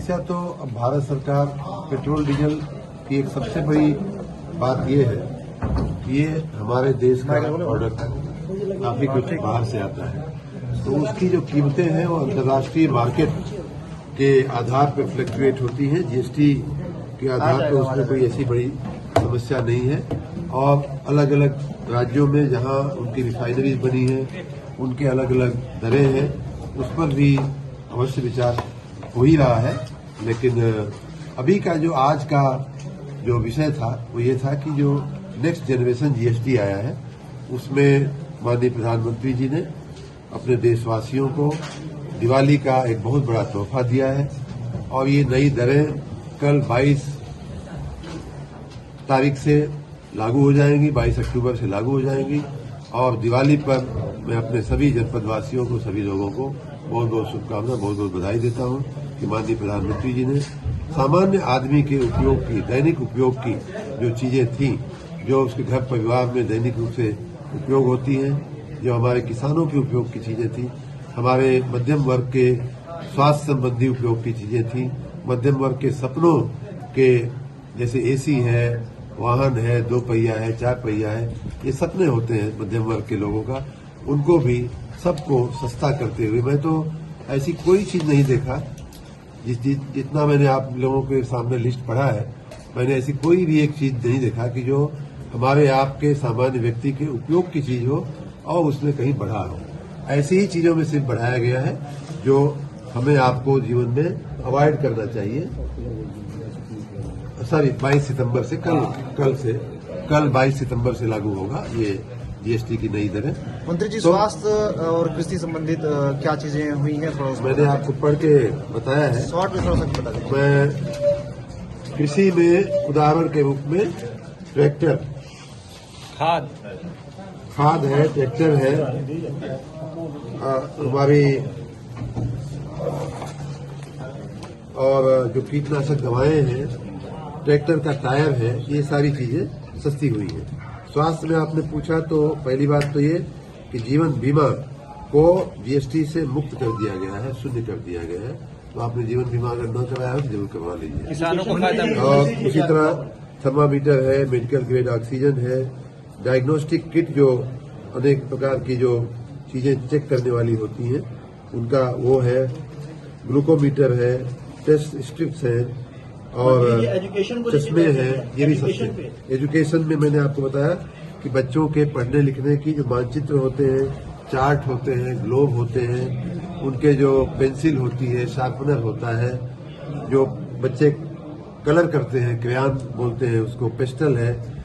समस्या तो अब भारत सरकार पेट्रोल डीजल की एक सबसे बड़ी बात ये है कि ये हमारे देश का प्रोडक्ट काफी कुछ बाहर से आता है, तो उसकी जो कीमतें हैं वो अंतर्राष्ट्रीय मार्केट के आधार पर फ्लक्चुएट होती हैं। जीएसटी के आधार पर उसमें कोई ऐसी बड़ी समस्या नहीं है और अलग अलग राज्यों में जहां उनकी रिफाइनरीज बनी है उनके अलग अलग दरें हैं, उस पर भी अवश्य विचार हो ही रहा है। लेकिन अभी का जो आज का जो विषय था वो ये था कि जो नेक्स्ट जनरेशन जीएसटी आया है उसमें माननीय प्रधानमंत्री जी ने अपने देशवासियों को दिवाली का एक बहुत बड़ा तोहफा दिया है और ये नई दरें कल 22 तारीख से लागू हो जाएंगी, 22 अक्टूबर से लागू हो जाएंगी और दिवाली पर मैं अपने सभी जनपदवासियों को, सभी लोगों को बहुत बहुत शुभकामना, बहुत बहुत बधाई देता हूं कि माननीय प्रधानमंत्री जी ने सामान्य आदमी के उपयोग की, दैनिक उपयोग की जो चीजें थी, जो उसके घर परिवार में दैनिक रूप से उपयोग होती हैं, जो हमारे किसानों के उपयोग की चीजें थी, हमारे मध्यम वर्ग के स्वास्थ्य संबंधी उपयोग की चीजें थी, मध्यम वर्ग के सपनों के जैसे एसी है, वाहन है, 2 पहिया है, 4 पहिया है, ये सपने होते हैं मध्यम वर्ग के लोगों का, उनको भी सबको सस्ता करते हुए मैं तो ऐसी कोई चीज नहीं देखा जितना मैंने आप लोगों के सामने लिस्ट पढ़ा है, मैंने ऐसी कोई भी एक चीज नहीं देखा कि जो हमारे आपके सामान्य व्यक्ति के उपयोग की चीज हो और उसमें कहीं बढ़ा हो। ऐसी ही चीजों में सिर्फ बढ़ाया गया है जो हमें आपको जीवन में अवॉइड करना चाहिए। सॉरी 22 सितंबर से कल 22 सितंबर से लागू होगा ये जीएसटी की नई दरें। मंत्री जी, स्वास्थ्य और कृषि संबंधित क्या चीजें हुई हैं? मैंने आपको पढ़ के बताया है। शॉर्ट में थोड़ा सा बता दीजिए। मैं कृषि में उदाहरण के रूप में ट्रैक्टर, खाद है, ट्रैक्टर है, हमारी और जो कीटनाशक दवाएं हैं, ट्रैक्टर का टायर है, ये सारी चीजें सस्ती हुई हैं। स्वास्थ्य में आपने पूछा तो पहली बात तो ये कि जीवन बीमा को जीएसटी से मुक्त कर दिया गया है, शून्य कर दिया गया है, तो आपने जीवन बीमा अगर न कराया हो तो जरूर करवा लीजिए। किसानों को फायदा। और उसी तरह थर्मामीटर है, मेडिकल ग्रेड ऑक्सीजन है, डायग्नोस्टिक किट जो अनेक प्रकार की जो चीजें चेक करने वाली होती हैं उनका वो है, ग्लूकोमीटर है, टेस्ट स्ट्रिप्स है और चश्मे हैं, ये भी सस्ते। एजुकेशन में मैंने आपको बताया कि बच्चों के पढ़ने लिखने की जो मानचित्र होते हैं, चार्ट होते हैं, ग्लोब होते हैं, उनके जो पेंसिल होती है, शार्पनर होता है, जो बच्चे कलर करते हैं, क्रेयॉन बोलते हैं उसको, पेस्टल है,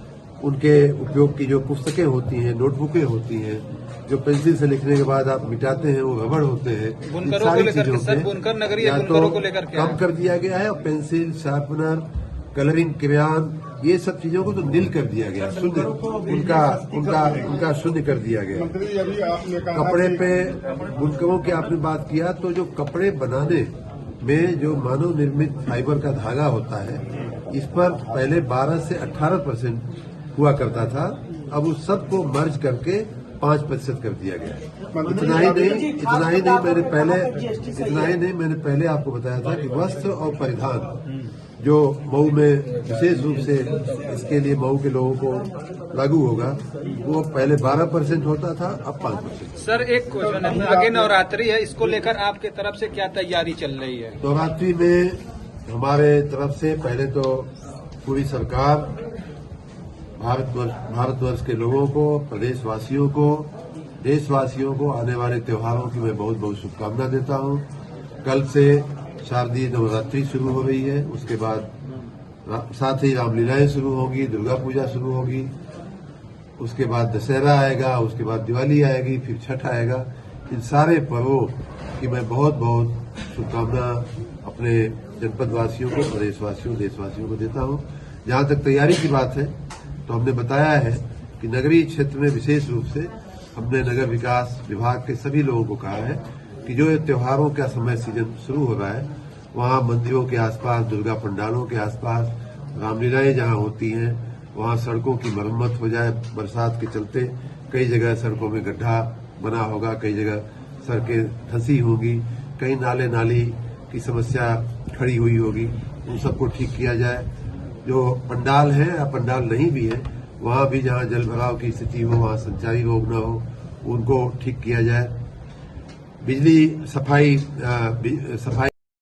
उनके उपयोग की जो पुस्तकें होती हैं, नोटबुकें होती हैं, जो पेंसिल से लिखने के बाद आप मिटाते हैं वो रबड़ होते हैं, इन सारी चीजों पे या तो कम कर दिया गया है और पेंसिल, शार्पनर, कलरिंग क्रेयॉन, ये सब चीजों को तो नील कर दिया गया, शून्य उनका शून्य कर दिया गया। कपड़े पे बुनकरों की आपने बात किया तो जो कपड़े बनाने में जो मानव निर्मित फाइबर का धागा होता है, इस पर पहले 12 से 18% हुआ करता था, अब उस सब को मर्ज करके 5% कर दिया गया। इतना ही नहीं मैंने पहले आपको बताया था कि वस्त्र और परिधान जो मऊ में विशेष रूप से इसके लिए मऊ के लोगों को लागू होगा, वो पहले 12% होता था, अब 5%। सर एक क्वेश्चन है, आगे नवरात्रि है, इसको लेकर आपके तरफ से क्या तैयारी चल रही है? नवरात्रि में हमारे तरफ से पहले तो पूरी सरकार भारतवर्ष के लोगों को, प्रदेशवासियों को, देशवासियों को आने वाले त्योहारों की मैं बहुत बहुत शुभकामना देता हूं। कल से शारदीय नवरात्रि शुरू हो रही है, उसके बाद साथ ही रामलीलाएं शुरू होगी, दुर्गा पूजा शुरू होगी, उसके बाद दशहरा आएगा, उसके बाद दिवाली आएगी, फिर छठ आएगा। इन सारे पर्वों की मैं बहुत बहुत शुभकामना अपने जनपदवासियों को, प्रदेशवासियों, देशवासियों को देता हूं। जहां तक तैयारी की बात है तो हमने बताया है कि नगरीय क्षेत्र में विशेष रूप से हमने नगर विकास विभाग के सभी लोगों को कहा है कि जो त्योहारों का समय सीजन शुरू हो रहा है, वहां मंदिरों के आसपास, दुर्गा पंडालों के आसपास रामलीलाएं जहां होती हैं, वहां सड़कों की मरम्मत हो जाए। बरसात के चलते कई जगह सड़कों में गड्ढा बना होगा, कई जगह सड़कें धंसी होंगी, कई नाले नाली की समस्या खड़ी हुई होगी उन सबको ठीक किया जाए। जो पंडाल है या पंडाल नहीं भी है, वहां भी जहां जल भराव की स्थिति हो, वहां संचारी रोग न हो, उनको ठीक किया जाए। बिजली सफाई